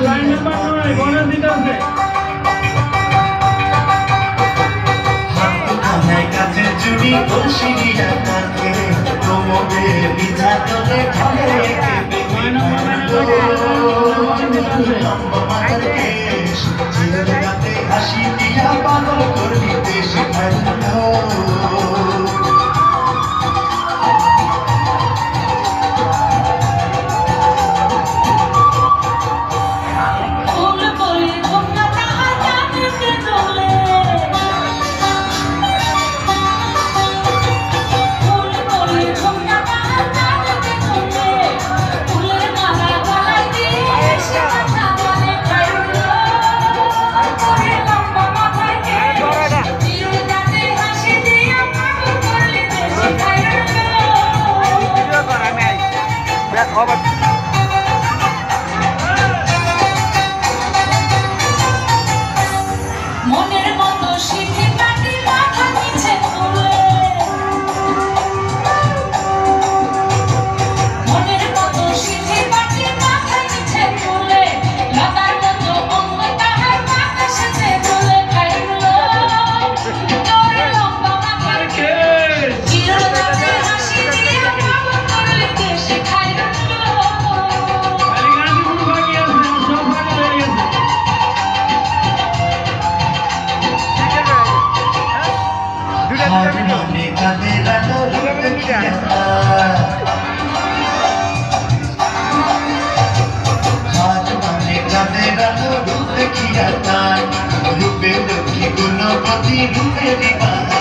Line number 9 bonus দিতে হবে। কাছে চুরি কলসিরি আকাকে তোমাকে বিধা তোলে ঘরে লম্বা মাথার কেশ চিরগাতে হাসি দিয়া পাগল করবি দেশ খাইলো মনের মতো শিখে কাটি মাথা নিচে তুলে মনের মতো শিখে কাটি মাথা নিচে তুলে লতার মতো অঙ্গ তাহার মাথা সেচে তুলে খাইলো তোর লম্বা মাথার কেশ চিরদিনে হাসি দিয়ে পাগল করলি দেশে খাইলো মনে কাঁদে রানো রূপে রূপে লক্ষ্মী গুণপতি রূপে দিবা